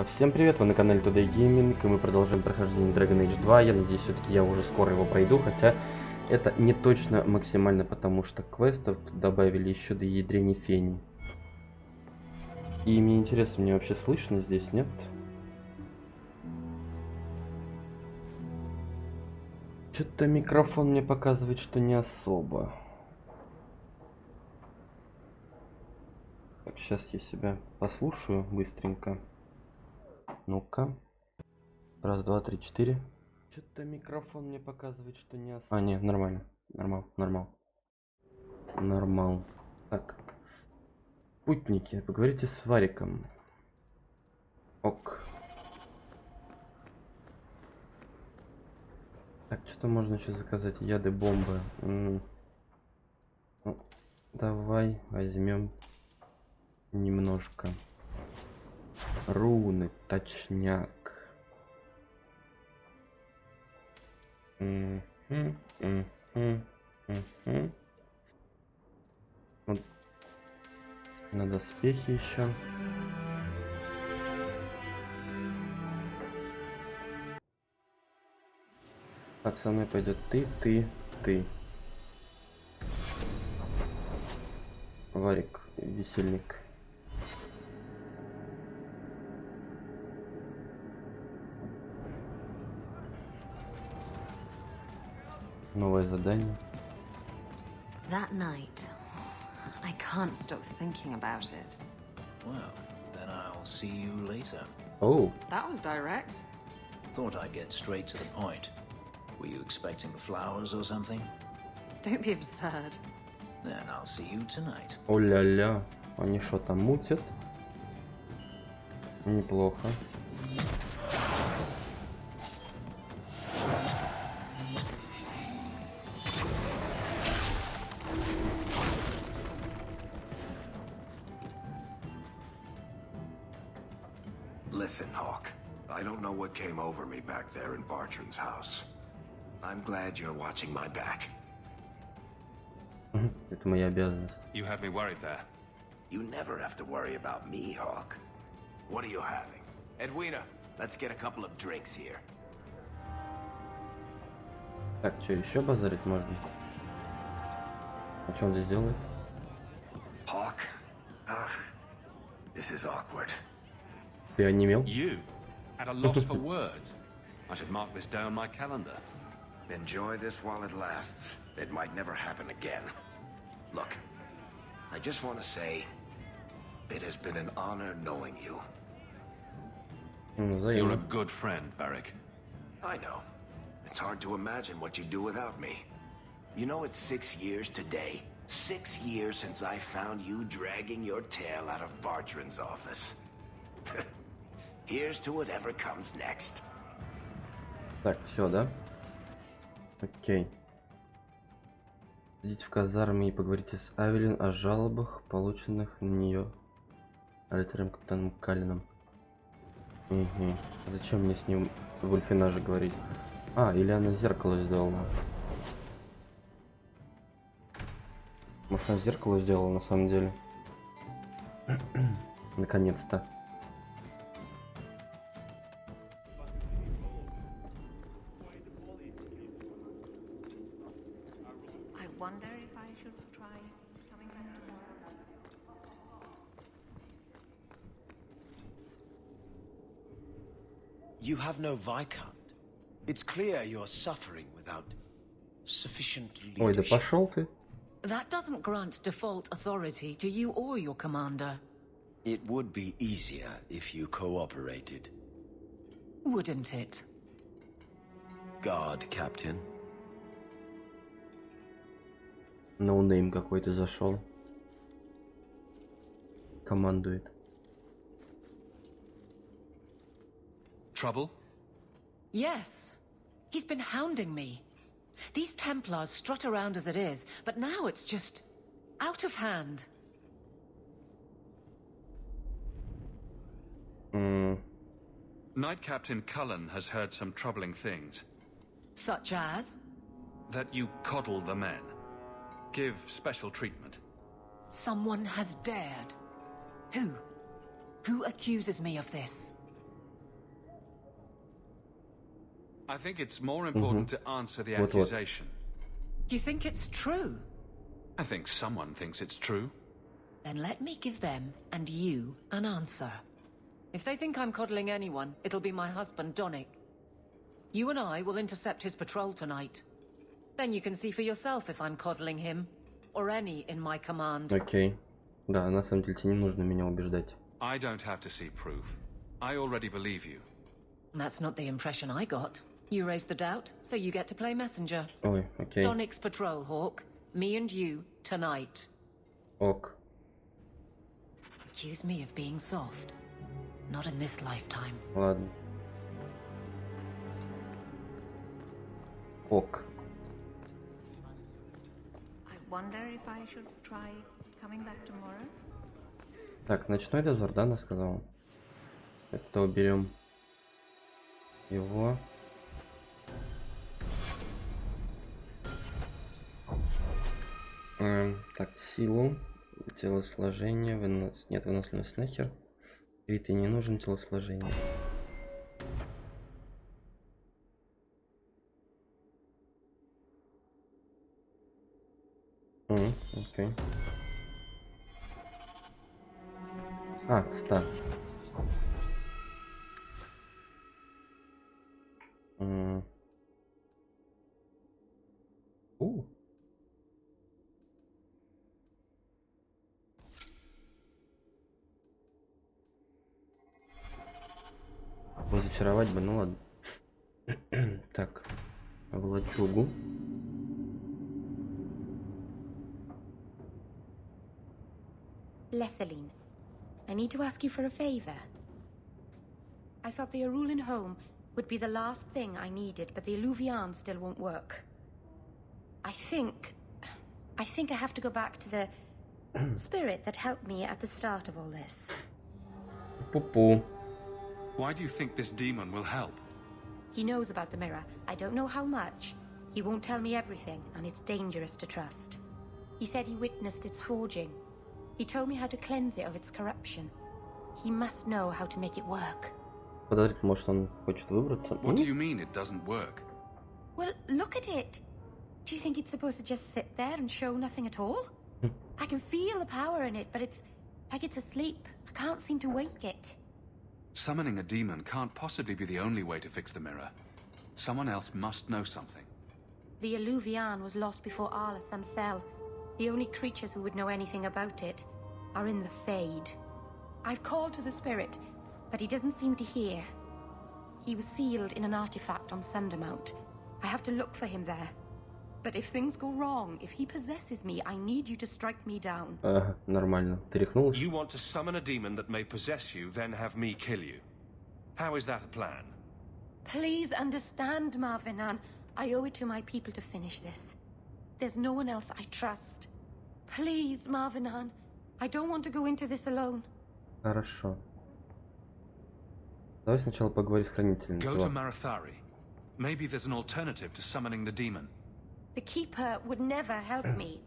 Всем привет, вы на канале Today Gaming, и мы продолжаем прохождение Dragon Age 2. Я надеюсь, все-таки я уже скоро его пройду, хотя это не точно максимально, потому что квестов тут добавили еще до ядрени фени. И мне интересно, мне вообще слышно здесь, нет? Что-то микрофон мне показывает, что не особо. Так, сейчас я себя послушаю быстренько. Ну-ка. Раз, два, три, четыре. Что-то микрофон мне показывает, что не особо. А, не, нормально. Нормал. Так. Путники, поговорите с Вариком. Ок. Так, что-то можно еще заказать. Яды, бомбы. Ну, давай возьмем немножко. Руны, точняк. Вот. На доспехи еще. Так, со мной пойдет ты. Варик, весельник. Новое задание. That night, I can't stop thinking about it. Well, then I'll see you later. Oh. That was direct. Thought I'd get straight to the point. Were you expecting flowers or something? Don't be absurd. Then I'll see you tonight. О-ля-ля. Они что там мутят? Неплохо. Listen, Hawk. I don't know what came over me back there in Bartran's house. I'm glad you're watching my back. Это моя обязанность. You had me worried there. You never have to worry about me, Hawk. What are you having? Edwina, let's get a couple of drinks here. Так, что еще базарить можно? А что он здесь делает? Hawk? This is awkward. Ты онемел? You? At a loss for words? I should mark this down on my calendar. Enjoy this while it lasts. It might never happen again. Look, I just want to say, it has been an honor knowing you. You're a good friend, Varric. I know. It's hard to imagine what you'd do without me. You know, it's 6 years today. 6 years since I found you dragging your tail out of Bartran's office. Here's to whatever comes next. Так, все, да? Окей. Идите в казарме и поговорите с Авелин о жалобах, полученных на нее рыцарем капитаном Калином. Угу. Зачем мне с ним в ульфинаже говорить? А, или она зеркало сделала. Может, она зеркало сделала на самом деле? Наконец-то. Wonder if I should try coming back tomorrow. You have no Viscount. It's clear you're suffering without sufficient leadership. Ой, да пошел ты. That doesn't grant default authority to you or your commander. It would be easier if you cooperated. Wouldn't it? Guard, Captain. Ноунейм какой-то зашел. Командует. Trouble? Yes. He's been hounding me. These Templars strut around as it is, but now it's just out of hand. Knight Captain Cullen has heard some troubling things. Such as? That you coddle the men. Give special treatment. Someone has dared. Who? Who accuses me of this? I think it's more important to answer the Вот-вот. accusation. You think it's true? I think someone thinks it's true. Then let me give them and you an answer. If they think I'm coddling anyone, it'll be my husband, Donick. You and I will intercept his patrol tonight. Then you can see for yourself if I'm coddling him, or any in my command. Окей. Да, на самом деле тебе не нужно меня убеждать. I don't have to see proof. I already believe you. That's not the impression I got. You raised the doubt, so you get to play messenger. Ой, окей. Donick's patrol, Hawk. Me and you, tonight. Ок. Accuse me of being soft. Not in this lifetime. Ладно. Ок. I wonder if I should try coming back tomorrow. Так, ночной дозор, да, она сказала? Это уберем его. Так, силу, телосложение, нет, выносливость нахер. Крит не нужен, телосложение. Окей. Кстати. Зачаровать бы, ну ладно. Так, в лачугу. Lethaline, I need to ask you for a favor. I thought the Arulin home would be the last thing I needed, but the Illuvian still won't work. I think I have to go back to the spirit that helped me at the start of all this. Пу-пу. Why do you think this demon will help? He knows about the mirror. I don't know how much. He won't tell me everything, and it's dangerous to trust. He said he witnessed its forging. He told me how to cleanse it of its corruption. He must know how to make it work. Подожди, может он хочет выбраться? What do you mean it doesn't work? Well, look at it. Do you think it's supposed to just sit there and show nothing at all? I can feel the power in it, but it's like it's asleep. I can't seem to wake it. Summoning a demon can't possibly be the only way to fix the mirror. Someone else must know something. The Illuvian was lost before Arlathan fell. The only creatures who would know anything about it are in the Fade. I've called to the spirit, but he doesn't seem to hear. He was sealed in an artifact on Sundermount. I have to look for him there. But if things go wrong, if he possesses me, I need you to strike me down. Нормально. Ты рехнулась? You want to summon a demon that may possess you, then have me kill you. How is that a plan? Please understand, Marvinan. I owe it to my people to finish this. There's no one else I trust. Please, Marvinan. I don't want to go into this alone. Хорошо. Давай сначала поговори с хранителем. Go to Marathari. Maybe there's an alternative to summoning the demon. The Keeper would never help me.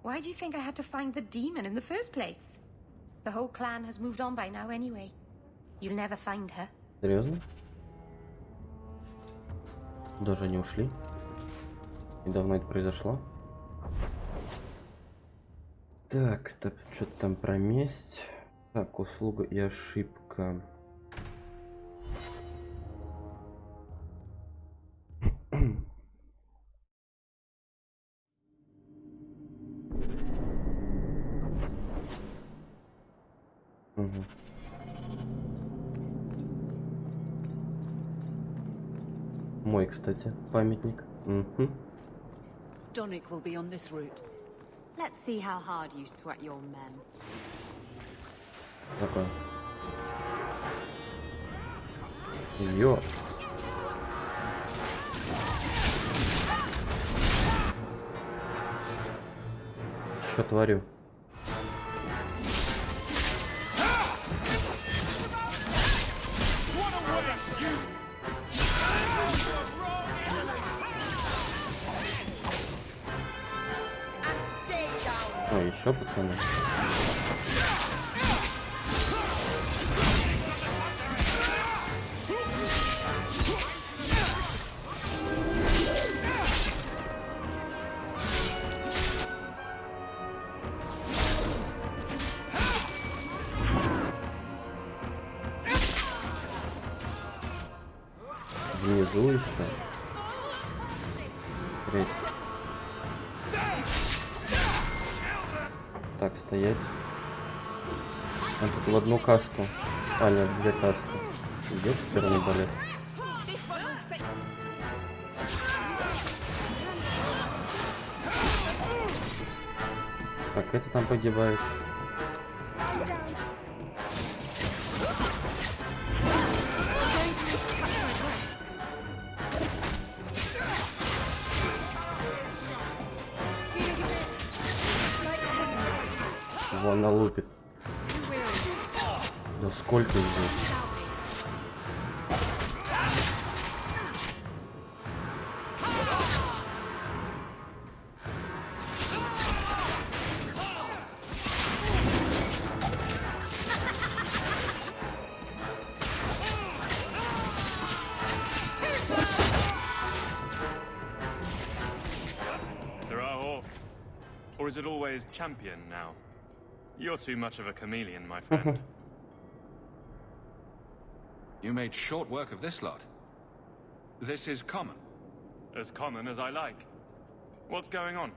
Why do you think I had to find the demon in the first place? The whole clan has moved on by now anyway. You'll never find her. Серьезно? Даже они ушли? И давно это произошло? Так, это что-то там про месть. Так, услуга и ошибка. Угу. Мой, кстати, памятник. Угу. Donick will be on this route. Let's see how hard you sweat your men. Такой. Ё. Что творю? О, еще пацаны. Внизу еще. Третий. Так, стоять. Он тут в одну каску. А, нет, две каски. Идет теперь на балет. Так, это там погибает. Вон она лупит. Да сколько их здесь? Or is it always champion now? You're too much of a chameleon, my friend. You made short work of this lot. This is common. As common as I like. What's going on?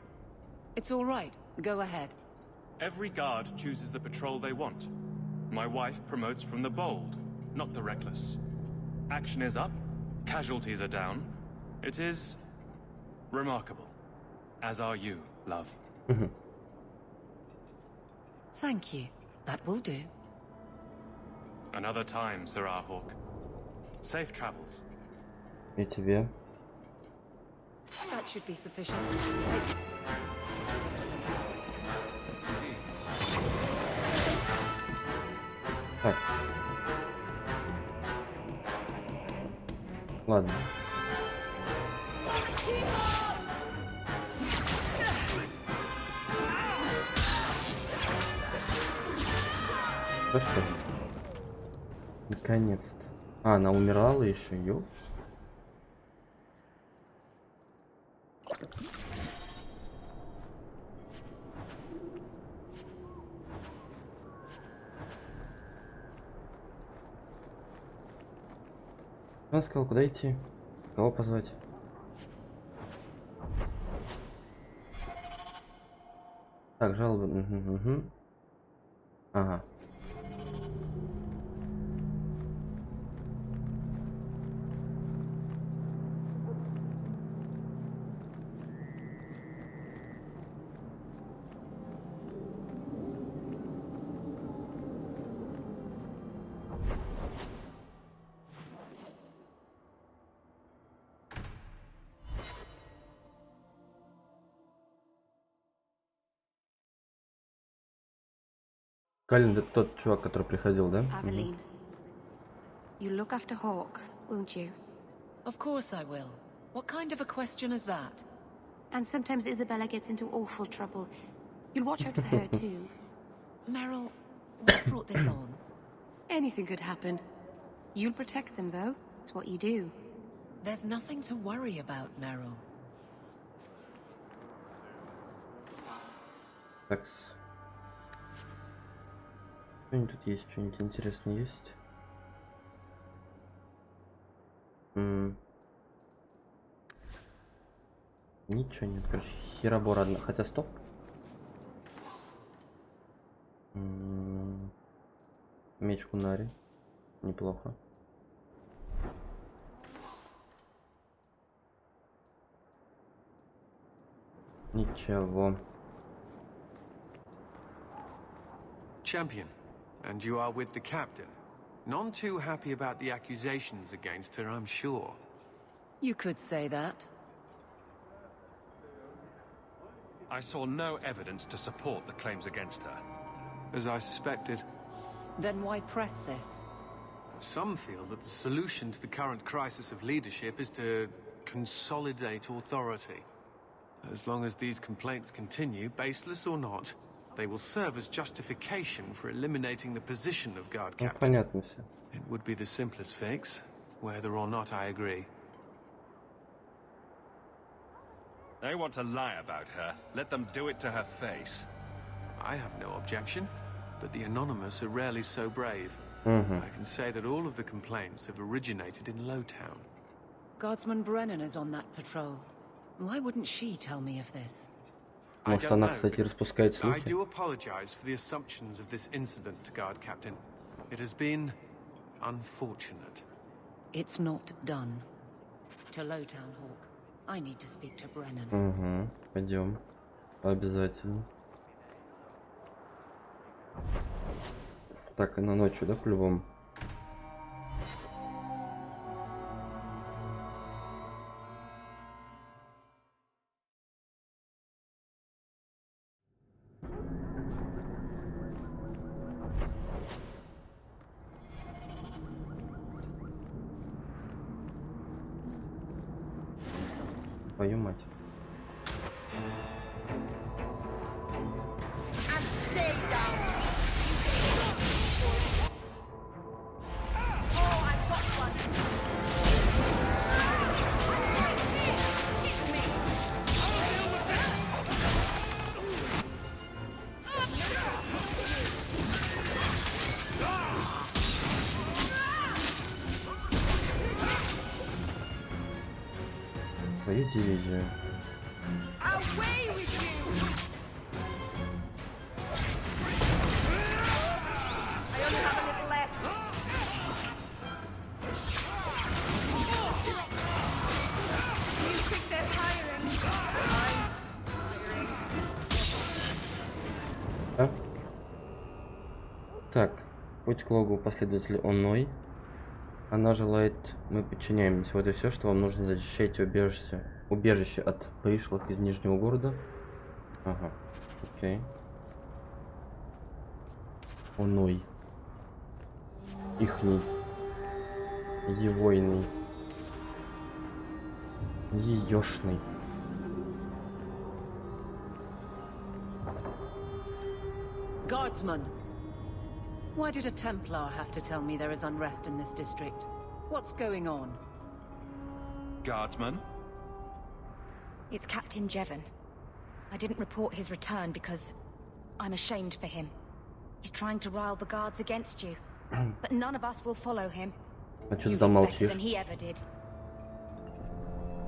It's all right. Go ahead. Every guard chooses the patrol they want. My wife promotes from the bold, not the reckless. Action is up, casualties are down. It is remarkable. As are you, love. Thank you. That will do. Another time, Sirrah Hawk. Safe travels. И тебе. That should be sufficient. Так. Ладно. Да что? Наконец-то. А, она умирала еще, ё. Он сказал, куда идти? Кого позвать? Так, жалобы. Угу. Ага. Калин, это тот чувак, который приходил, да? Aveline, you look after Hawk, won't you? Of course I will. What kind of a question is that? And sometimes Isabella gets into awful trouble. You'll watch out for her too. Meryl, what brought this on? Anything could happen. You'll protect them, though. It's what you do. There's nothing to worry about, Meryl. Такс. Что-нибудь тут есть, что-нибудь интересное есть? Ничего нет, короче, херобор одна. Хотя стоп. Меч Кунари. Неплохо. Ничего. Champion, and you are with the captain. None too happy about the accusations against her, I'm sure. You could say that. I saw no evidence to support the claims against her. As I suspected. Then why press this? Some feel that the solution to the current crisis of leadership is to consolidate authority. As long as these complaints continue, baseless or not, they will serve as justification for eliminating the position of guard Ну, captain. понятно все. It would be the simplest fix, whether or not I agree. They want to lie about her. Let them do it to her face. I have no objection, but the Anonymous are rarely so brave. Угу. I can say that all of the complaints have originated in Lowtown. Guardsman Brennan is on that patrol. Why wouldn't she tell me of this? Может, она, кстати, распускает I слухи? do apologize for the assumptions of this incident, Guard Captain. It has been unfortunate. It's not done. To Lowtown, Hawk. I need to speak to Brennan. Угу, пойдем. Обязательно. Так, она ночью, да, по-любому? Твою мать. Твою дивизию. Да? Так, путь к логу последователя Оной. Она желает, мы подчиняемся. Вот и все, что вам нужно. Защищайте убежище от пришлых из Нижнего города. Ага, окей. Оной. Ихний. Егойный. Еешный. Guardsman! Why did a Templar have to tell me there is unrest in this district? What's going on? Guardsman? It's Captain Jevon. I didn't report his return because I'm ashamed for him. He's trying to rile the guards against you. But none of us will follow him. А что You ты там look better молчишь? than he ever did.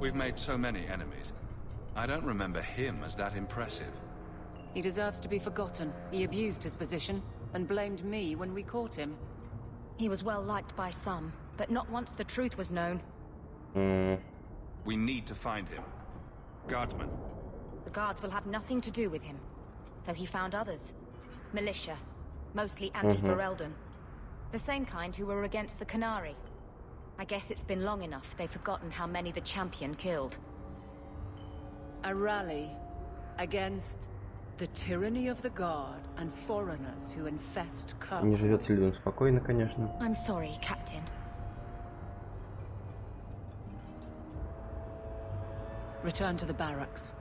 We've made so many enemies. I don't remember him as that impressive. He deserves to be forgotten. He abused his position and blamed me when we caught him. He was well liked by some, but not once the truth was known. We need to find him. Guardsman. The guards will have nothing to do with him. So he found others. Militia. Mostly anti-Ferelden. The same kind who were against the Canary. I guess it's been long enough they've forgotten how many the champion killed. A rally against the tyranny of the guard and foreigners who infest Не Kirk. живет людям спокойно, конечно. I'm sorry, Captain. Return to the barracks.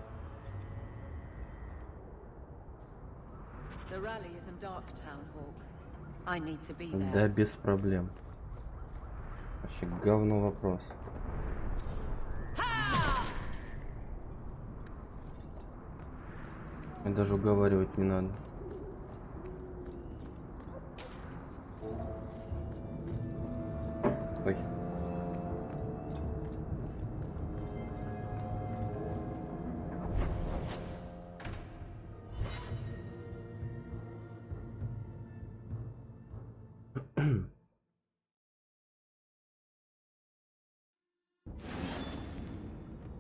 The rally is in Darktown, Hawk. I need to be there. Да, без проблем. Вообще говно вопрос. И даже уговаривать не надо. Ой.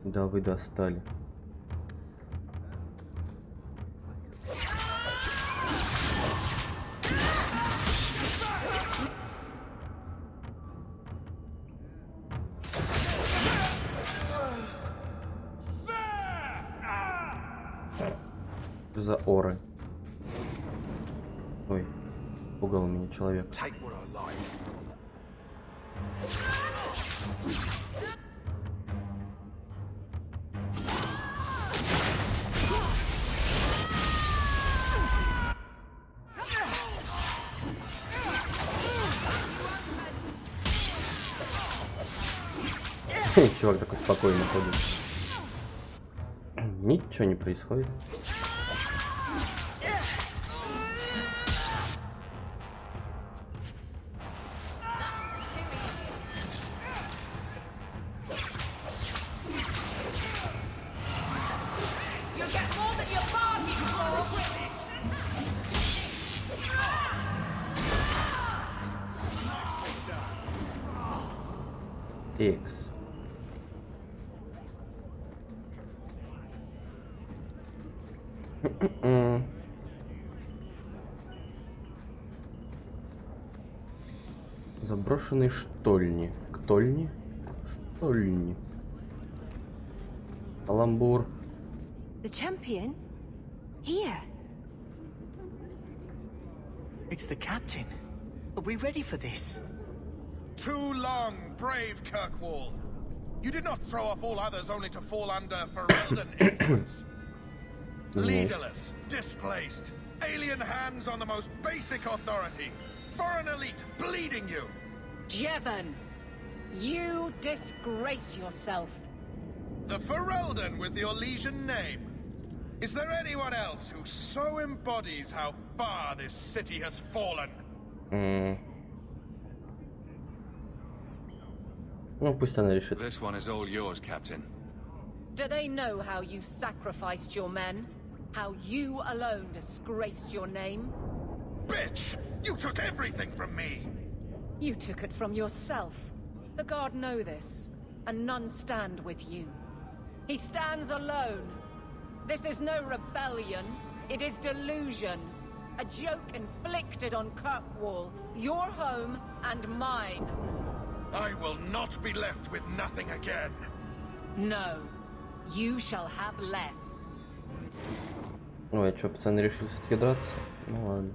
Да вы достали. Что за оры? Ой, пугал меня человек. Take what I like. Чувак такой спокойно ходит. Ничего не происходит. X. Заброшенные штольни. Ктольни? Штольни. Каламбур. The champion? Here. It's the captain. Are we ready for this? Too long, brave Kirkwall. You did not throw off all others only to fall under Ferelden influence. Leaderless, displaced, alien hands on the most basic authority, foreign elite bleeding you. Jevon, you disgrace yourself. The Ferelden with the Orlesian name. Is there anyone else who so embodies how far this city has fallen? Ну, пусть она решит. This one is all yours, Captain. Do they know how you sacrificed your men? How you alone disgraced your name? Bitch! You took everything from me! You took it from yourself. The Guard know this, and none stand with you. He stands alone. This is no rebellion. It is delusion. A joke inflicted on Kirkwall, your home and mine. I will not be left with nothing again. No. You shall have less. Ой, а чё, пацаны решили все-таки драться? Ну ладно.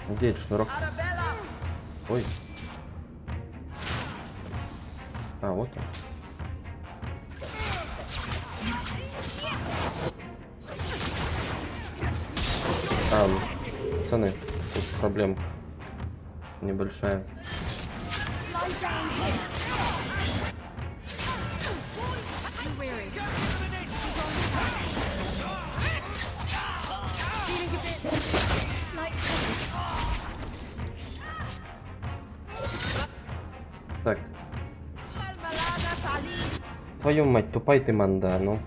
Где этот шнурок? Ой. А, вот он. Пацаны, тут проблемка небольшая. Так. Твою мать, тупай ты, манда, ну.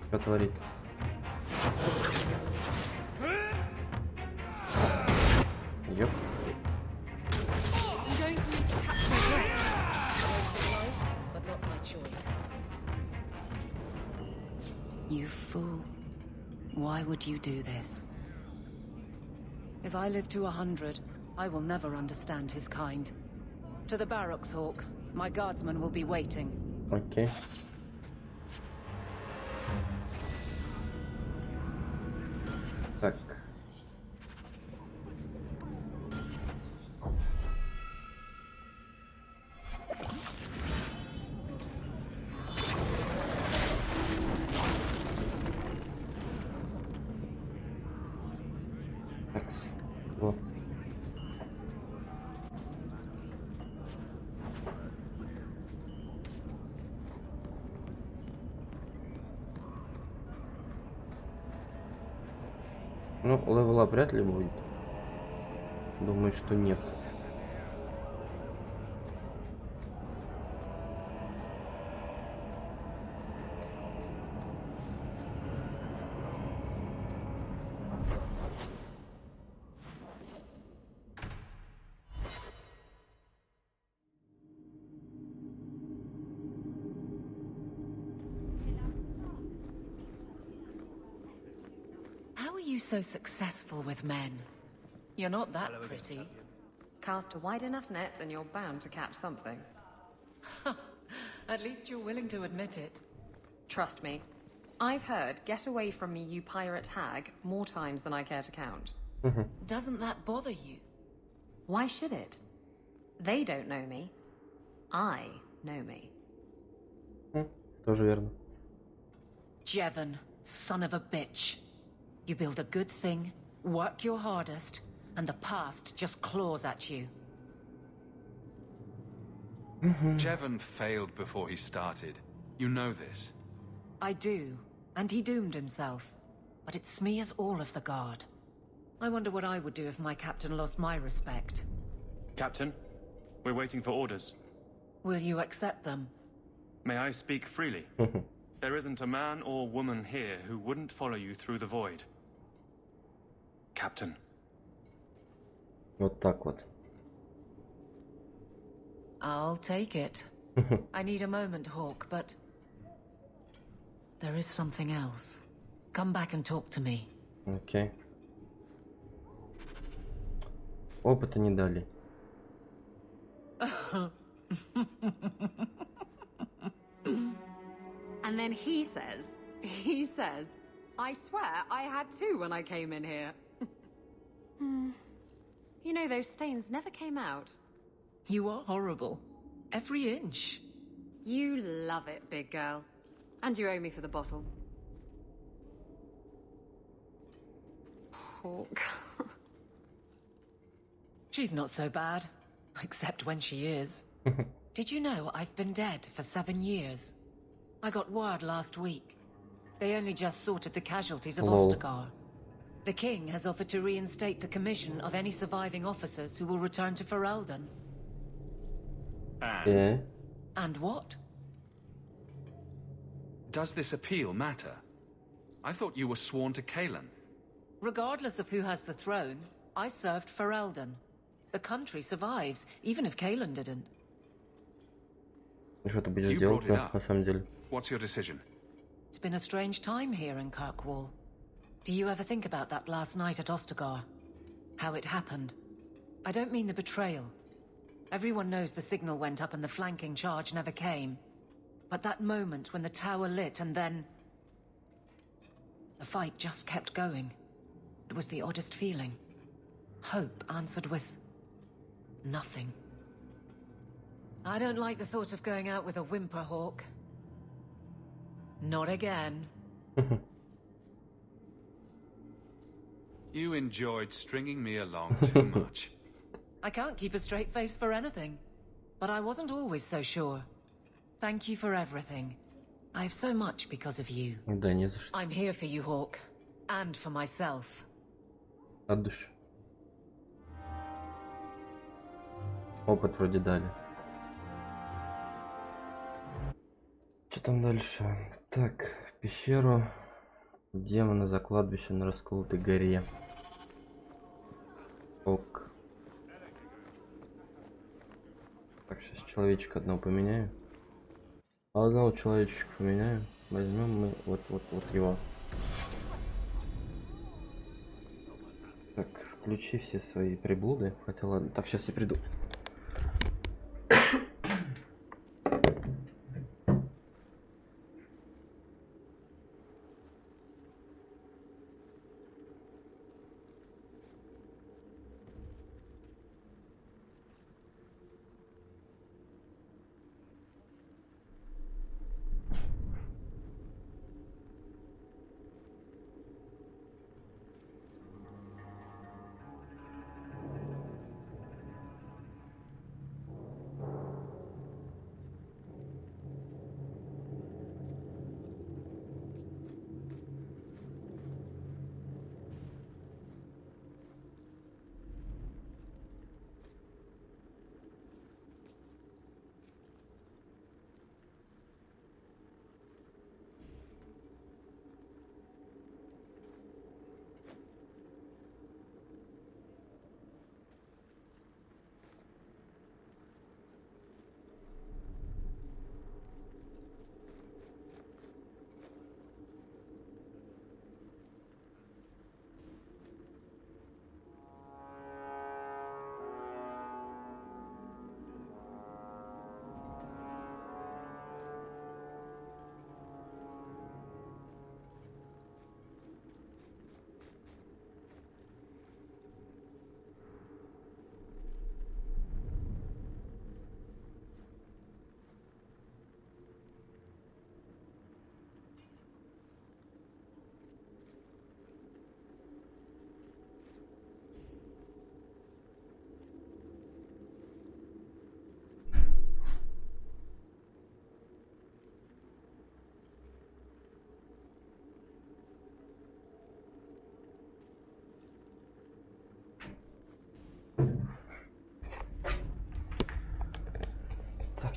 Что творит? Ёп. You fool. Why would you do this? If I live to 100, I will never understand his kind. To the barracks, Hawk. My guardsmen will be waiting. Окей. Так. Такс. Вот. Ну, левела вряд ли будет. Думаю, что нет. How are you so successful with men? You're not that pretty. Cast a wide enough net and you're bound to catch something. At least you're willing to admit it. Trust me. I've heard, "Get away from me, you pirate hag," more times than I care to count. Doesn't that bother you? Why should it? They don't know me. I know me. Тоже верно. Jevon, son of a bitch. You build a good thing, work your hardest, and the past just claws at you. Jevon failed before he started. You know this. I do, and he doomed himself. But it smears all of the Guard. I wonder what I would do if my captain lost my respect. Captain, we're waiting for orders. Will you accept them? May I speak freely? There isn't a man or woman here who wouldn't follow you through the void. Captain. Вот так вот. I'll take it. I need a moment, Hawk, but... there is something else. Come back and talk to me. Окей. Опыта не дали. And then he says, I swear I had two when I came in here. You know, those stains never came out. You are horrible. Every inch. You love it, big girl. And you owe me for the bottle. Hawk. She's not so bad. Except when she is. Did you know I've been dead for 7 years? I got word last week. They only just sorted the casualties of Ostagar. The king has offered to reinstate the commission of any surviving officers who will return to Ferelden. And? Yeah. And what? Does this appeal matter? I thought you were sworn to Kalen. Regardless of who has the throne, I served Ferelden. The country survives, even if Kalen didn't. Что ты будешь You делать, brought it на up. самом деле? What's your decision? It's been a strange time here in Kirkwall. Do you ever think about that last night at Ostagar? How it happened? I don't mean the betrayal. Everyone knows the signal went up and the flanking charge never came. But that moment when the tower lit and then... the fight just kept going. It was the oddest feeling. Hope answered with... nothing. I don't like the thought of going out with a whimper, Hawk. Not again. You enjoyed stringing me along too much. I can't keep a straight face for anything. But I wasn't always so sure. Thank you for everything. I have so much because of you. Да, не за что. I'm here for you, Hawk. And for myself. От души. Опыт вроде дали. Что там дальше? Так, в пещеру демона за кладбище на расколотой горе. Ок. Так, сейчас человечка одного поменяю. Одного человечка поменяю. Возьмем мы вот его. Так, включи все свои приблуды. Хотя ладно. Так, сейчас я приду.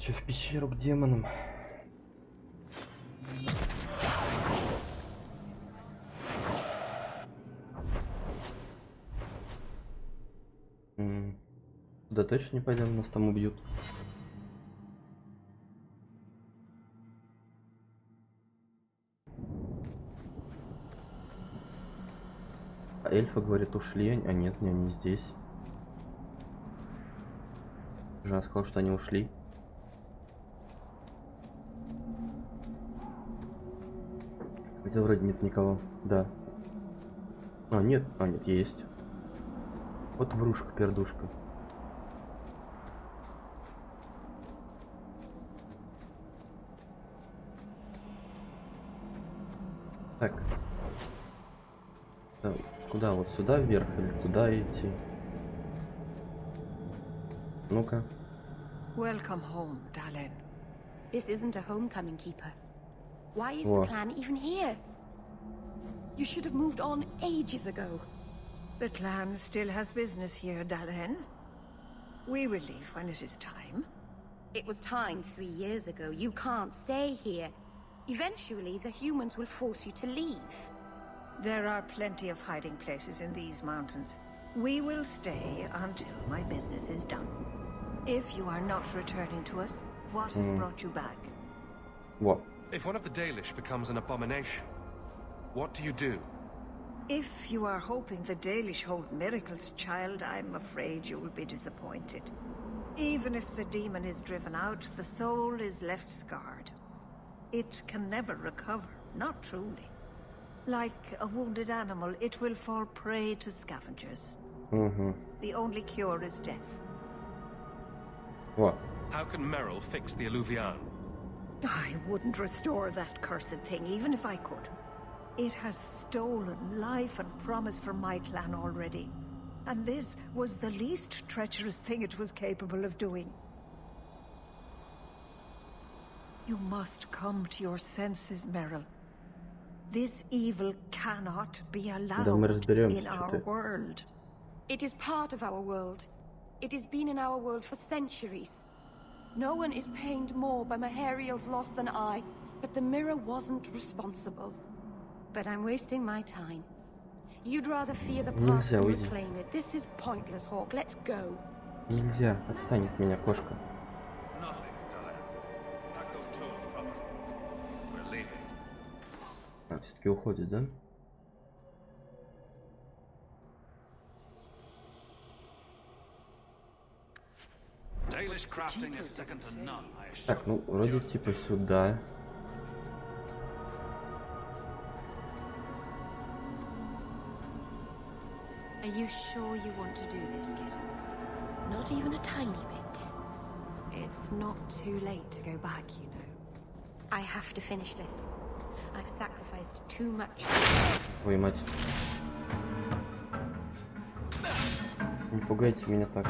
Че, в пещеру к демонам? Туда точно не пойдем, нас там убьют. А эльфы, говорят, ушли. А нет, не, они здесь. Жена сказал, что они ушли. Хотя вроде нет никого. Да. Нет, есть. Вот врушка-пердушка. Так. Куда? Вот сюда вверх или туда идти? Ну-ка. Welcome home, darling. This isn't a homecoming, Keeper. Why is the clan even here? You should have moved on ages ago. The clan still has business here, darling. We will leave when it is time. It was time 3 years ago. You can't stay here. Eventually, the humans will force you to leave. There are plenty of hiding places in these mountains. We will stay until my business is done. If you are not returning to us, what has brought you back? What? If one of the Dalish becomes an abomination, what do you do? If you are hoping the Dalish hold miracles, child, I'm afraid you will be disappointed. Even if the demon is driven out, the soul is left scarred. It can never recover, not truly. Like a wounded animal, it will fall prey to scavengers. The only cure is death. What? How can Merrill fix the Alluvian? I wouldn't restore that cursed thing, even if I could. It has stolen life and promise from my clan already. And this was the least treacherous thing it was capable of doing. You must come to your senses, Merrill. This evil cannot be allowed in our world. It is part of our world. It has been in our world for centuries. No one is pained more by Mahariel's loss than I, but the mirror wasn't responsible. But I'm wasting my time. You'd rather fear the past than reclaim it. This is pointless, Hawk. Let's go. Нельзя, отстань от меня, кошка. Все-таки уходит, да? Так, ну, вроде типа сюда. Are you sure you want to do this, kid? Not even a tiny bit. It's not too late to go back, you know. I have to finish this. I've sacrificed too much. Твою мать. Не пугайте меня так.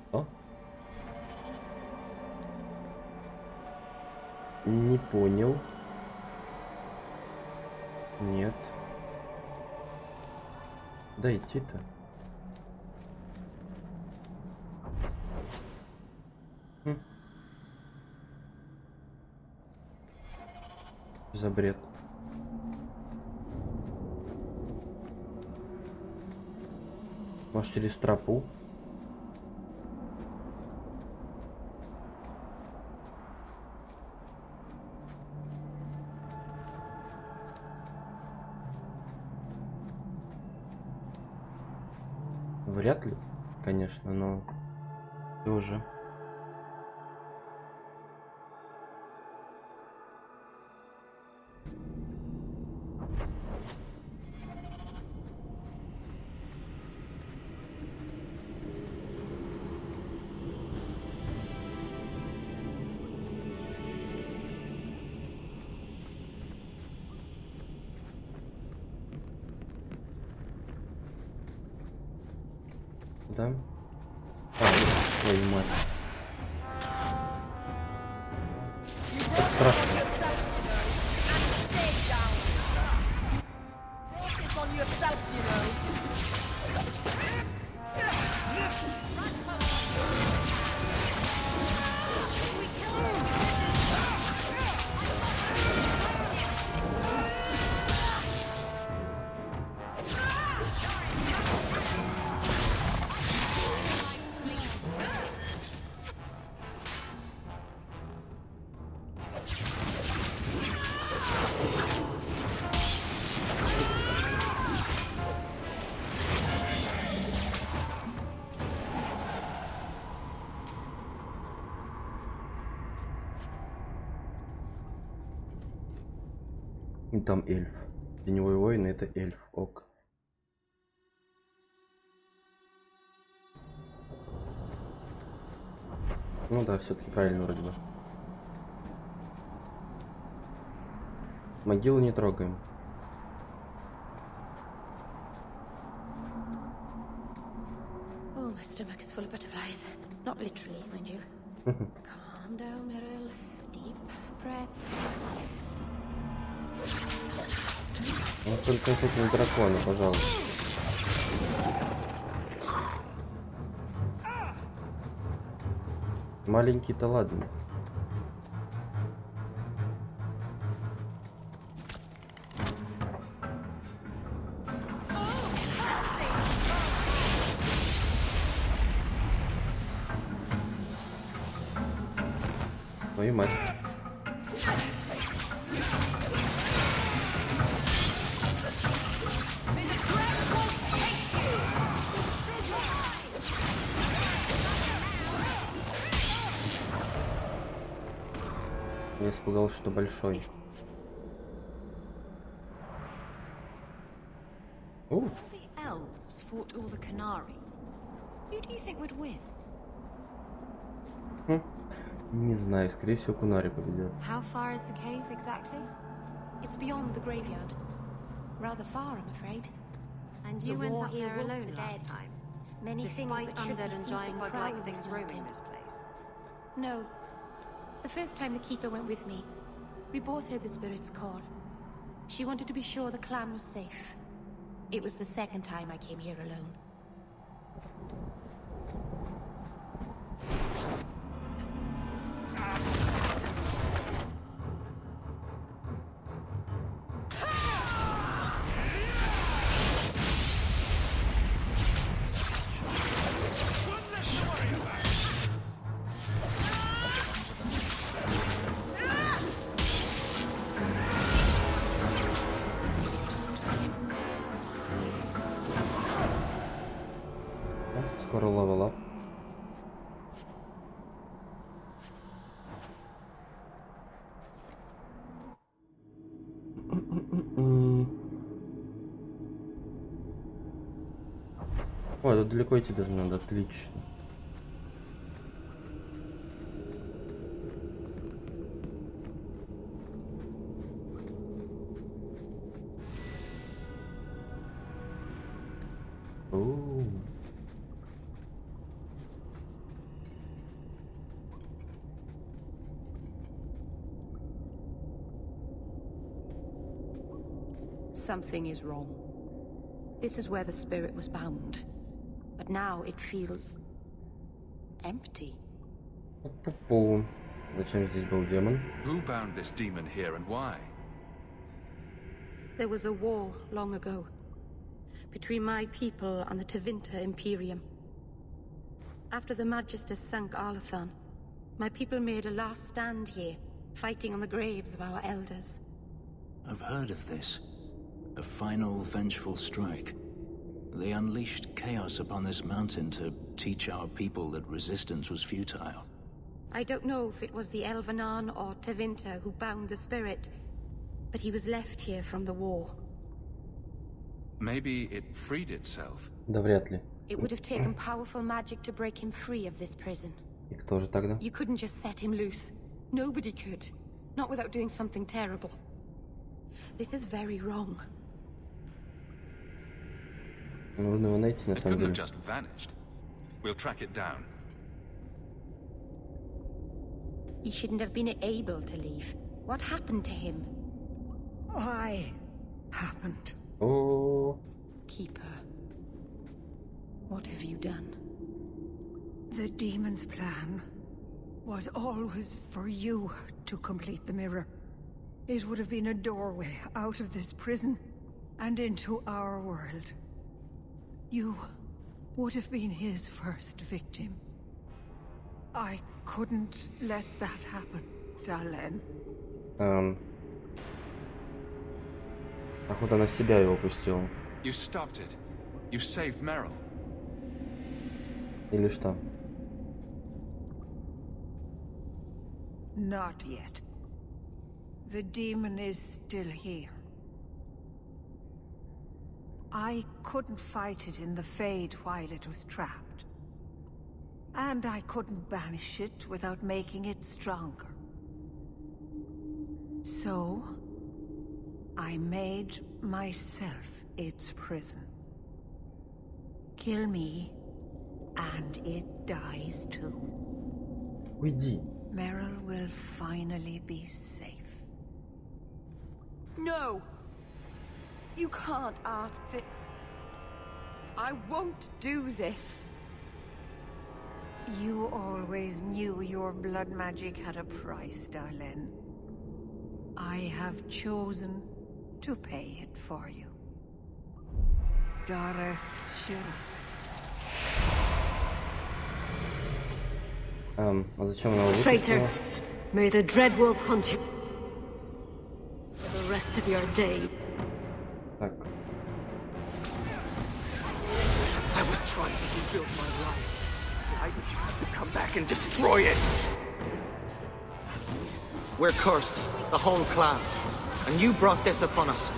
Что? Не понял. Нет. Куда идти-то? За бред. Может, через тропу? Вряд ли, конечно, но тоже. сюда. Твою мать. Так страшно. И там эльф. Теневой воин — это эльф. Ок. Ну да, все-таки правильно вроде бы. Могилу не трогаем. Oh, my stomach is full of butterflies. Not literally, mind you. Calm down, Meryl. Deep breaths. Вот только с этим драконом, пожалуйста. Маленький-то ладно. Твою мать. Я испугался, что большой. The elves fought all the Canary. Who do you think would win? Не знаю, скорее всего, Кунари победит. How far is the cave exactly? It's beyond the graveyard. Rather far, I'm afraid. And The you went war up here there walked alone the last dead. time, Many things despite that should undead be and giant sleeping bug-like prowling things this roaming mountain. this place. No. The first time the Keeper went with me, we both heard the Spirit's call. She wanted to be sure the clan was safe. It was the second time I came here alone. Скоро левел ап. Ой, тут далеко идти даже надо, отлично. Something is wrong. This is where the Spirit was bound. But now it feels... empty. Пу-пу. Зачем здесь был демон? Who bound this demon here and why? There was a war long ago. Between my people and the Tevinter Imperium. After the Magisters sank Arlathan, my people made a last stand here, fighting on the graves of our elders. I've heard of this. A final vengeful strike. They unleashed chaos upon this mountain to teach our people that resistance was futile. I don't know if it was the Elvenan or Tevinter who bound the Spirit, but he was left here from the war. Maybe it freed itself. Да вряд ли. It would have taken powerful magic to break him free of this prison. И кто же тогда? You couldn't just set him loose. Nobody could. Not without doing something terrible. This is very wrong. Нужно его найти, на It самом couldn't have деле. just vanished. We'll track it down. He shouldn't have been able to leave. What happened to him? Why happened? Oh. Keeper. What have you done? The demon's plan was always for you to complete the mirror. It would have been a doorway out of this prison and into our world. You would have been his first victim. I couldn't let that happen, Dalen. Охота на себя его пустил. You stopped it. You saved Meryl. Или что? Not yet. The demon is still here. I couldn't fight it in the Fade while it was trapped. And I couldn't banish it without making it stronger. So, I made myself its prison. Kill me, and it dies too. Уйди. Meryl will finally be safe. No! You can't ask that. I won't do this. You always knew your blood magic had a price, Darlene. I have chosen to pay it for you. Dareth А зачем она его Traitor, выпустила? may the Dreadwolf hunt you for the rest of your day. Так. I was trying to rebuild my life. I have to come back and destroy it. We're cursed, the whole clan, and you brought this upon us.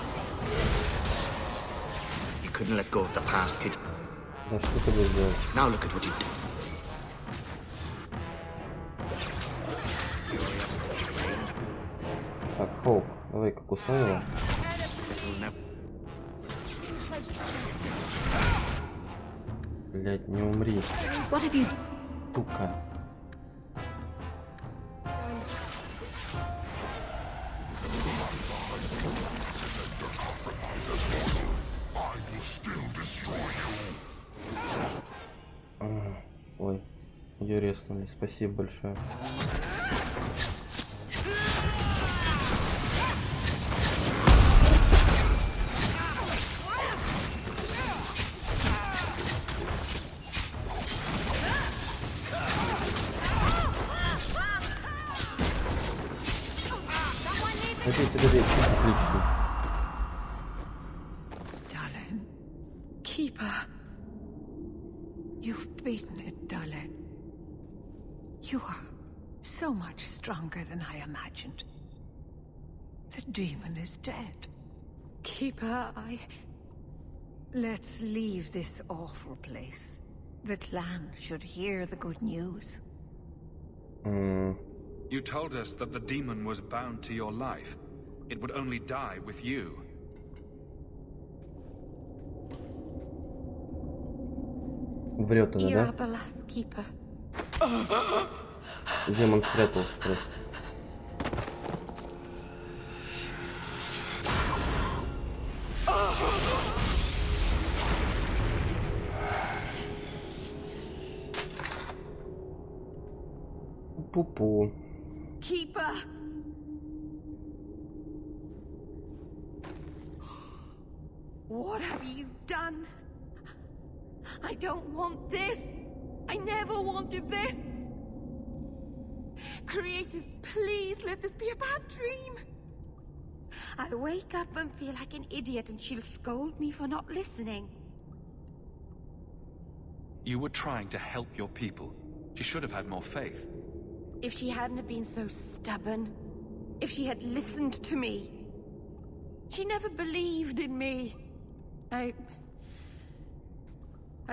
You couldn't let go of the past, kid. Да что ты будешь делать? Now look at what you've done. Так, Хоуп, давай-ка кусай его. Блять, не умри. What have you... Сука. Ой, ее резнули. Спасибо большое. Отлично. Darlene. Keeper. You've beaten it, Darlene. You are so much stronger than I imagined. The demon is dead. Keeper, Let's leave this awful place. The clan should hear the good news. You told us that the demon was bound to your life. It would only die with you. Врет она, you're да? a ballast keeper. Демон спрятался просто. Пу-пу. Keeper! What have you done? I don't want this. I never wanted this. Creators, please let this be a bad dream. I'll wake up and feel like an idiot and she'll scold me for not listening. You were trying to help your people. She should have had more faith. If she hadn't have been so stubborn, if she had listened to me. She never believed in me. I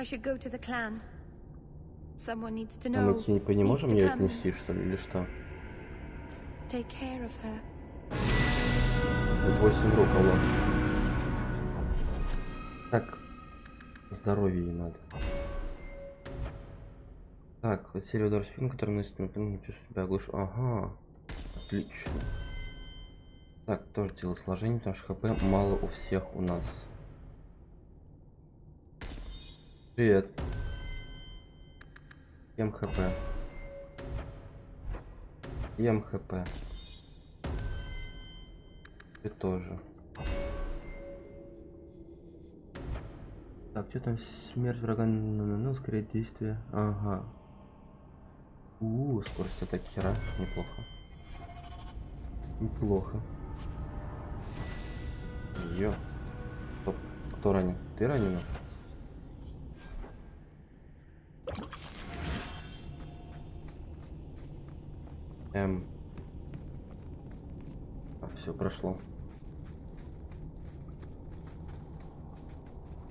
should go to the clan. Someone needs to А know. мы типа не можем ее отнести, что ли, или что? Take care of her. 8 рук, алло. Так, здоровье ей надо. Так, вот серия удар спин, который наносит на себя оглушу. Ага. Отлично. Так, тоже телосложение, потому что хп мало у всех у нас. Привет. 7 хп. 7 хп. Ты тоже. Так, что там? Смерть врага ускоряет действие. Ага. Скорость атаки хера. Неплохо. Неплохо. Ё. Кто ранен? Ты ранена? Все прошло.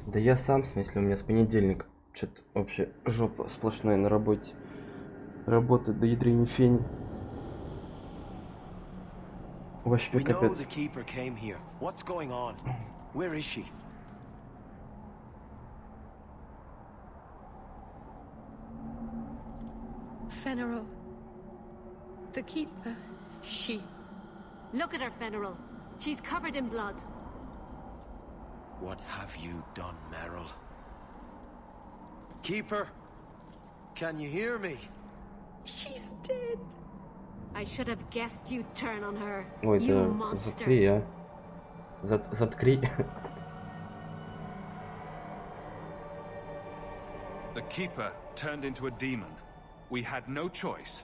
Да я сам, в смысле, у меня с понедельника что-то вообще жопа сплошная на работе. Работа до ядрени фени. Вообще капец. Fenrir. The Keeper. She. Look at her, Fenrir. She's covered in blood. What have you done, Merrill? Keeper, can you hear me? She's dead. I should have guessed you'd turn on her. Ой, You да, monster. заткри, а. Заткри. The Keeper turned into a demon. We had no choice.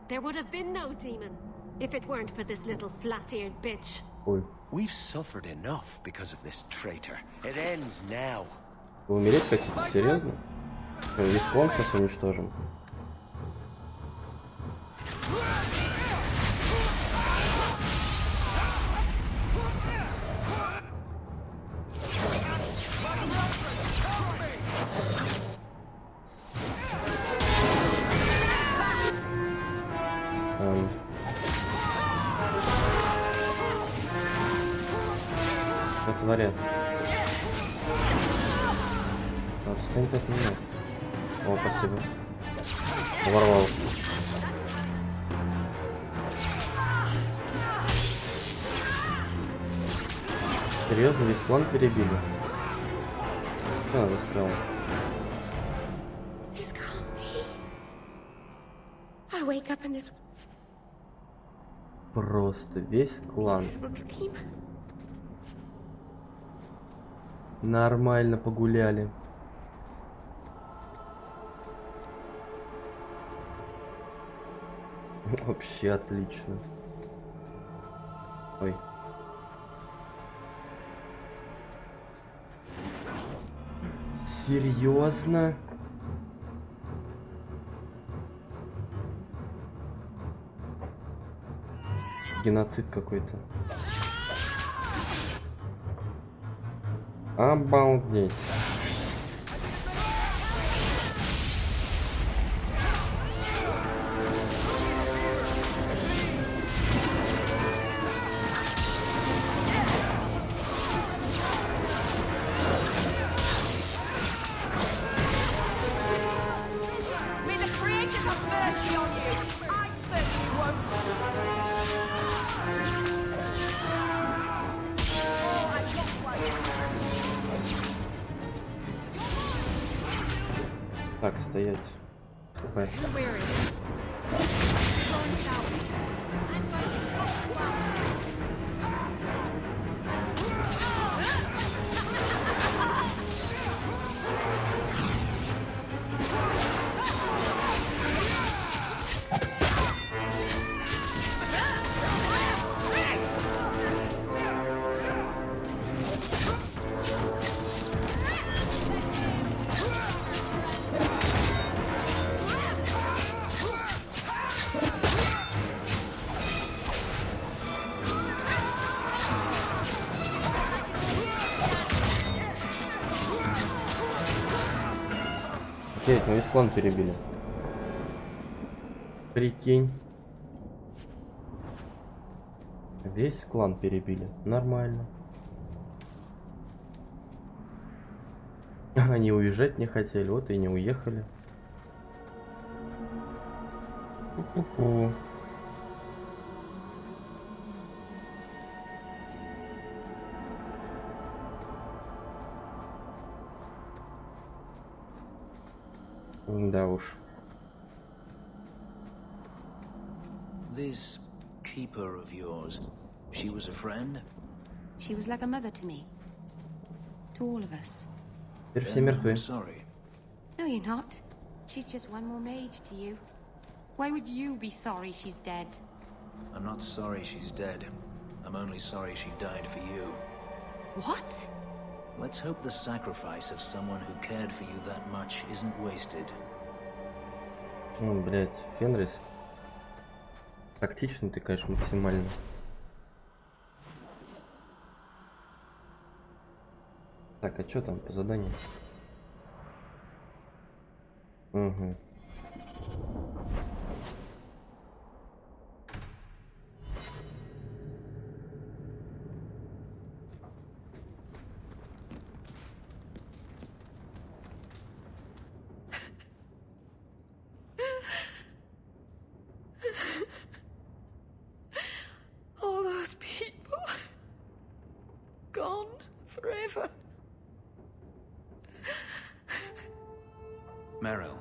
There would have been no demon if it weren't for this little flat-eared bitch. Ой. We've suffered enough because of this traitor. It ends now. Вы умереть хотите? Серьезно? Весь клон сейчас уничтожим. Что творят? Отстань от меня. О, спасибо. Ворвался. Серьезно, весь план перебили? Что надо сказать? This can't be. I'll wake up in this Просто весь клан. dream. Нормально погуляли. Вообще отлично. Ой. Серьезно? Геноцид какой-то. Обалдеть. May the creators have mercy on you. I certainly won't. Oh, I've got one. Так, стоять. Супер. Окей, ну весь клан перебили. Прикинь. Весь клан перебили. Нормально. Они уезжать не хотели, вот и не уехали. Пу-пу-пу. Да уж. This keeper of yours, she was a friend? She was like a mother to me. To all of us. Теперь все мертвы. I'm sorry. No, you're not. She's just one more mage to you. Why would you be sorry she's dead? I'm not sorry she's dead. I'm only sorry she died for you. What? Let's hope the sacrifice of someone who cared for you that much isn't wasted. Блять, Фенрис. Тактичный ты, конечно, максимально. Так, а что там по заданию? Угу. All those people gone forever. Meryl.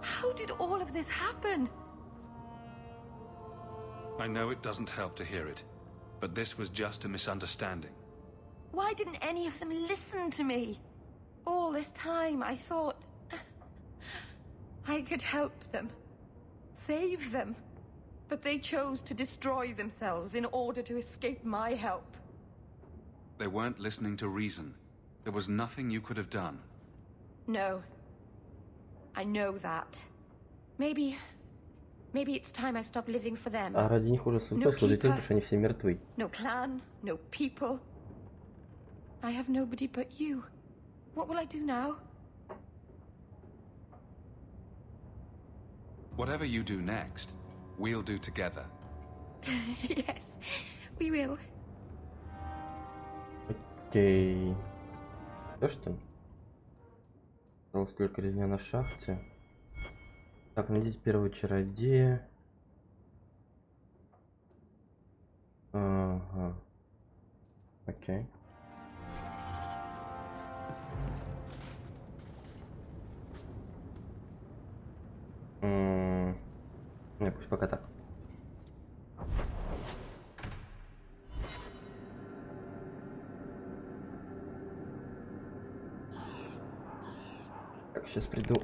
How did all of this happen? I know it doesn't help to hear it, but this was just a misunderstanding. Why didn't any of them listen to me? All this time I thought I could help them, save them. But they chose to destroy themselves in order to escape my help. They weren't listening to reason. There was nothing you could have done. No. I know that. Maybe it's time I stop living for them. А ради них уже судьба служить тем, потому что они все мертвы. No clan, no people. I have nobody but you. What will I do now? Whatever you do next, we'll do together. Yes, we will. Окей. Что ж там? Осталось только резня на шахте. Так, найдите первого чародея. Ага. Окей. Не, пусть пока так. Так, сейчас приду.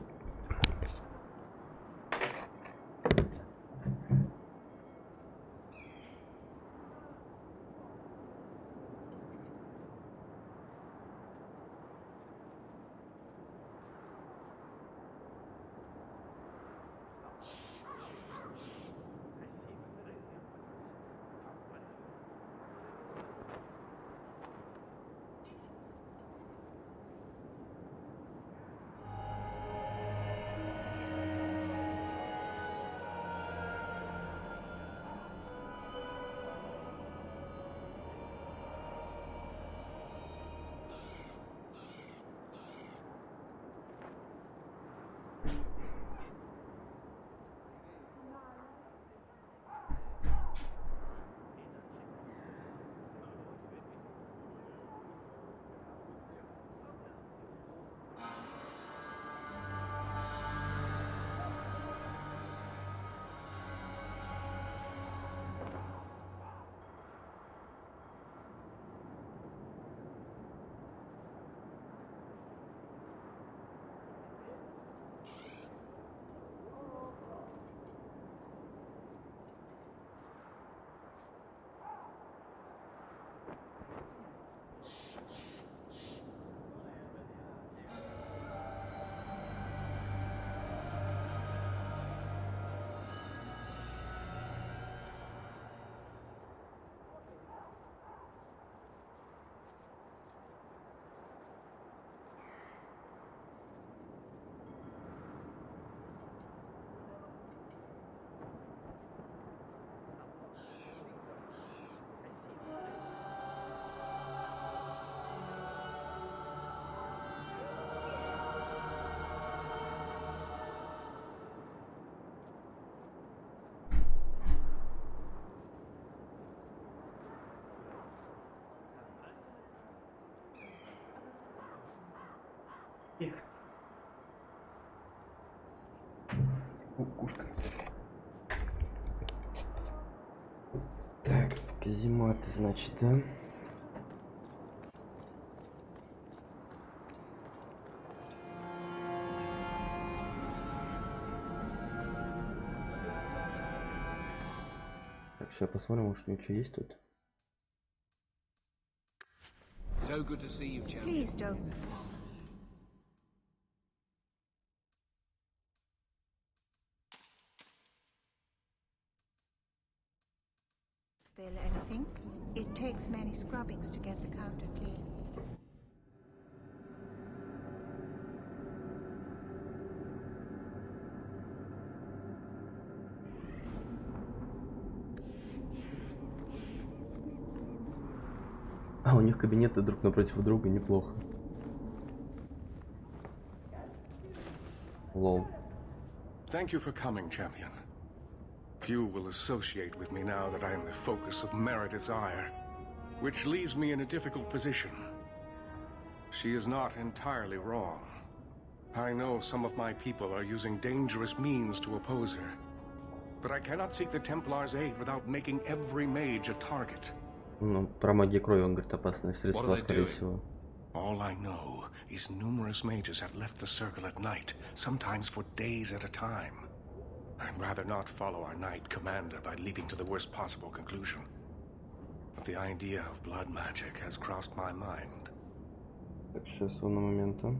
Кукушка. Так, казематы, значит, да? Так, сейчас посмотрим, может, ничего есть тут. So good to see you, champion. Please don't. Spill anything? It takes many scrubbings to get the counter clean. А, у них кабинеты друг напротив друга, неплохо. Лол. Thank you for coming, champion. Few will associate with me now that I am the focus of Meredith's ire, which leaves me in a difficult position. She is not entirely wrong. I know some of my people are using dangerous means to oppose her, but I cannot seek the Templars' aid without making every mage a target. Ну, про магию крови, он говорит, опасное средство, скорее всего. All I know is numerous mages have left the circle at night, sometimes for days at a time. I'd rather not follow our knight commander by leaping to the worst possible conclusion. But the idea of blood magic has crossed my mind. Так, сейчас одно момента.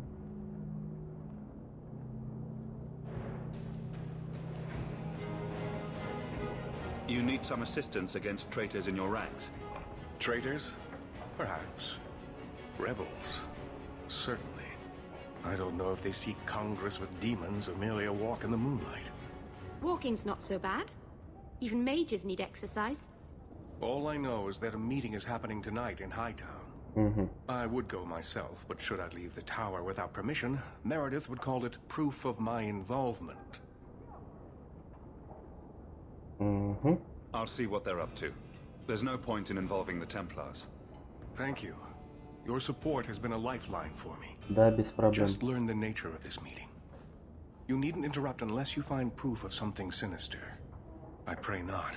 You need some assistance against traitors in your ranks. Traitors? Perhaps. Rebels? Certainly. I don't know if they seek congress with demons or merely a walk in the moonlight. Walking's not so bad. Even mages need exercise. All I know is that a meeting is happening tonight in Hightown. I would go myself, but should I leave the tower without permission, Meredith would call it proof of my involvement. I'll see what they're up to. There's no point in involving the Templars. Thank you. Your support has been a lifeline for me. Да, без проблем. Just learn the nature of this meeting. You needn't interrupt unless you find proof of something sinister. I pray not.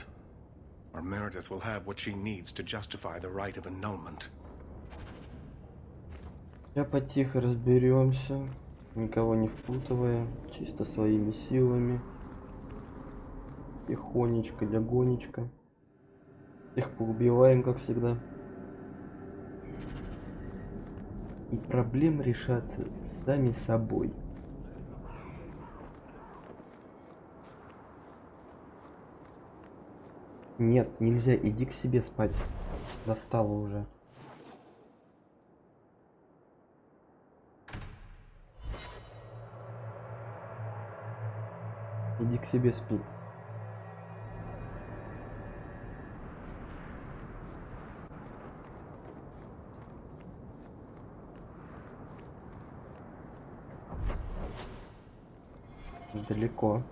Or Meredith will have what she needs to justify the right of annulment. Я потихо разберемся, никого не впутывая, чисто своими силами. Тихонечко, легонечко. Их поубиваем, как всегда. И проблемы решатся сами собой. Нет, нельзя, иди к себе спать. Достало уже. Иди к себе спи. Далеко.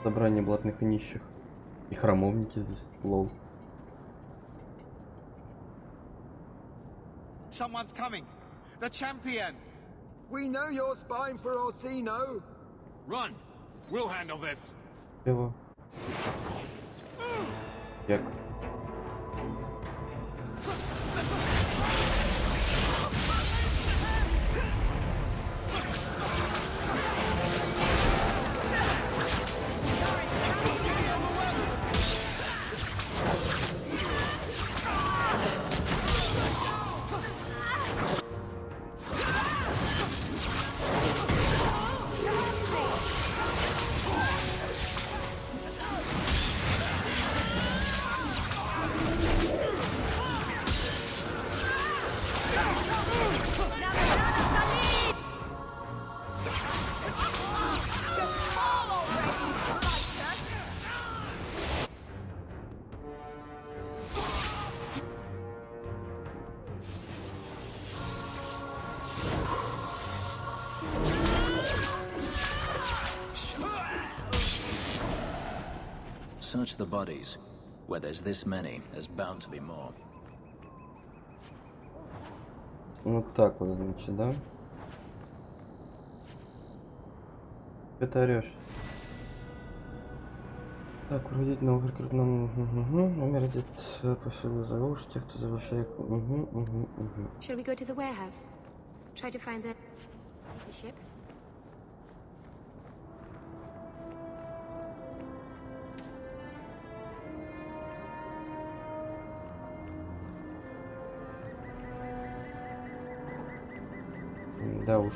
Собрание блатных и нищих. И храмовники здесь. Лол. Someone's coming. The champion. We know you're spying for Orsino. Run. We'll handle this. Чего? Як? search the bodies. Where there's this many, there's bound to be more. Вот так вот, значит, да? Что ты орешь? Так, вродить новых рекрутных. Номер идет по всему зовут тех, кто завершает. Shall we go to the warehouse? Try to find the ship? Да уж.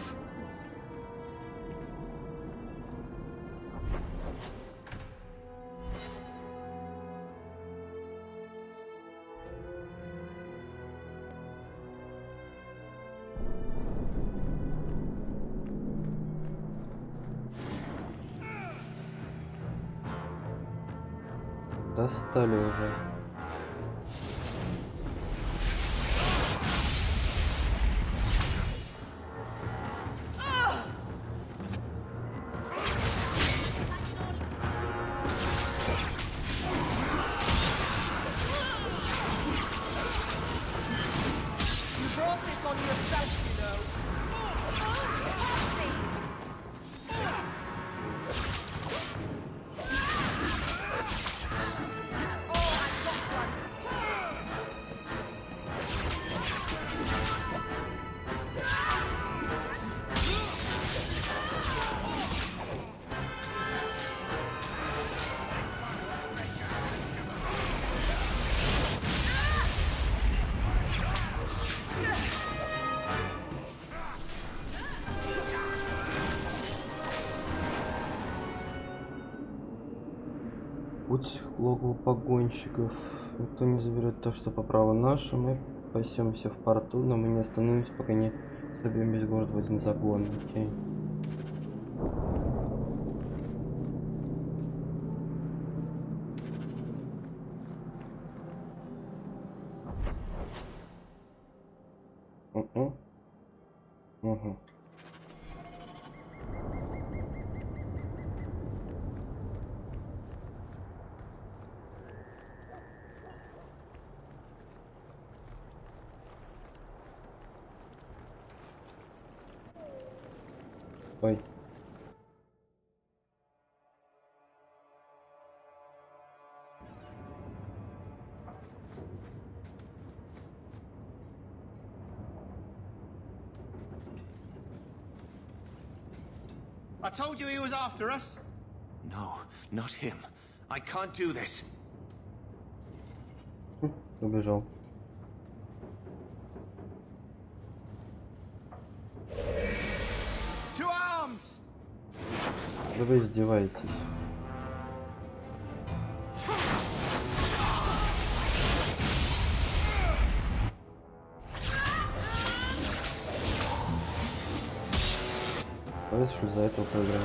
Достали уже. Путь к логову погонщиков. Никто не заберет то, что по праву наше. Мы пасемся в порту, но мы не остановимся, пока не собьем весь город в один загон. Окей. Угу. Ой. I told you he was after us. No, not him. I can't do this. Убежал. To arms! Да вы издеваетесь. Говорит, что за этого проиграем.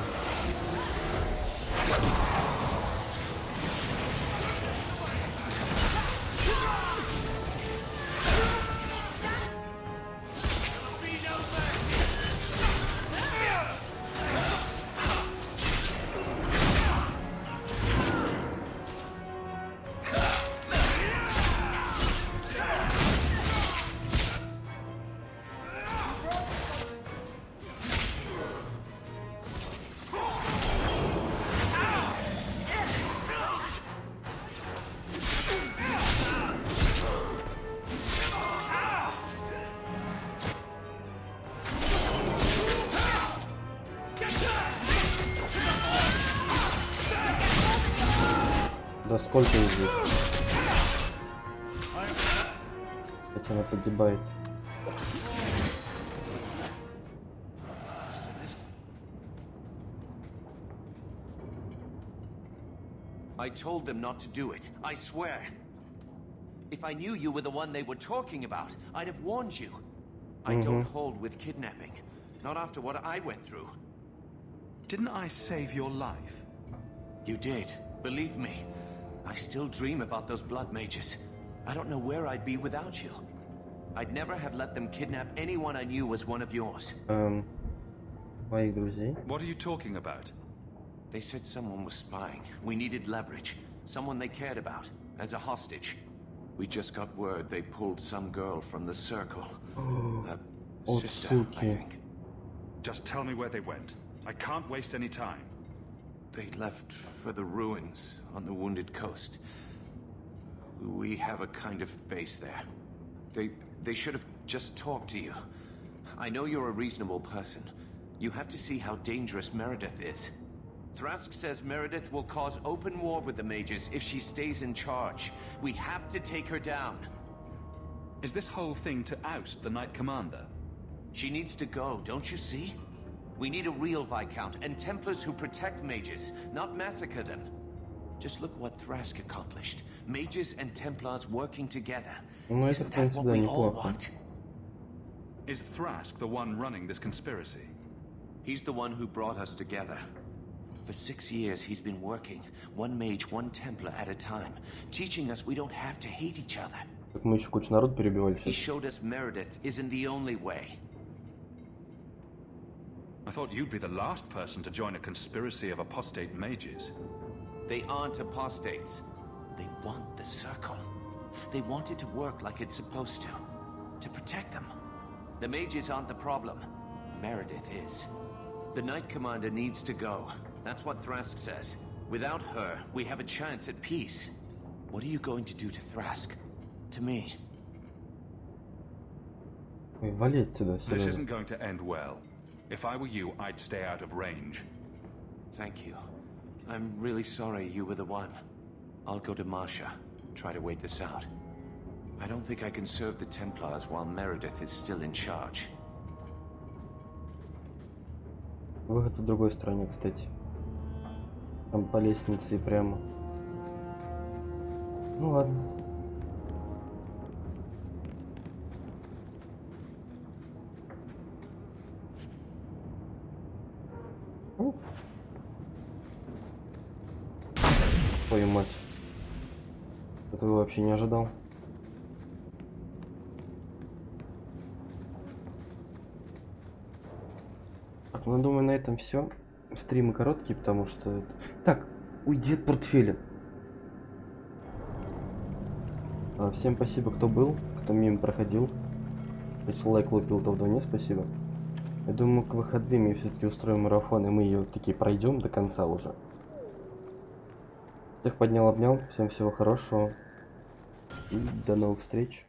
Да сколько их здесь? Хотя она погибает. I told them not to do it. I swear. If I knew you were the one they were talking about, I'd have warned you. I don't hold with kidnapping. Not after what I went through. Didn't I save your life? You did. Believe me. I still dream about those blood mages. I don't know where I'd be without you. I'd never have let them kidnap anyone I knew was one of yours. Моих друзей. What are you talking about? They said someone was spying. We needed leverage. Someone they cared about, as a hostage. We just got word they pulled some girl from the circle. A sister, I think. Just tell me where they went. I can't waste any time. They left for the ruins on the Wounded Coast. We have a kind of base there. They should have just talked to you. I know you're a reasonable person. You have to see how dangerous Meredith is. Thrask says Meredith will cause open war with the mages if she stays in charge. We have to take her down. Is this whole thing to oust the Knight Commander? She needs to go, don't you see? We need a real Viscount and Templars who protect mages, not massacre them. Just look what Thrask accomplished. Mages and Templars working together. Isn't that what we all want? Is Thrask the one running this conspiracy? He's the one who brought us together. For 6 years, he's been working, one mage, one Templar at a time, teaching us we don't have to hate each other. Так мы еще кучу народ перебивали. He showed us Meredith isn't the only way. I thought you'd be the last person to join a conspiracy of apostate mages. They aren't apostates. They want the circle. They want it to work like it's supposed to protect them. The mages aren't the problem. Meredith is. The Knight Commander needs to go. That's what Thrask says. Without her, we have a chance at peace. What are you going to do to Thrask? To me? Вали отсюда, This isn't going to end well. If I were you, I'd stay out of range. Thank you. I'm really sorry you were the one. I'll go to Marsha, try to wait this out. I don't think I can serve the Templars while Meredith is still in charge. Выход в другой стороне, кстати. Там по лестнице и прямо. Ну ладно. Твою мать. Этого вообще не ожидал. Так, ну думаю, на этом все. Стримы короткие, потому что... Так, уйди от портфеля. Всем спасибо, кто был, кто мимо проходил. Если лайк лупил, то вдвойне спасибо. Я думаю, к выходным все-таки устроим марафон, и мы ее таки пройдем до конца уже. Всех поднял, обнял. Всем всего хорошего. И до новых встреч.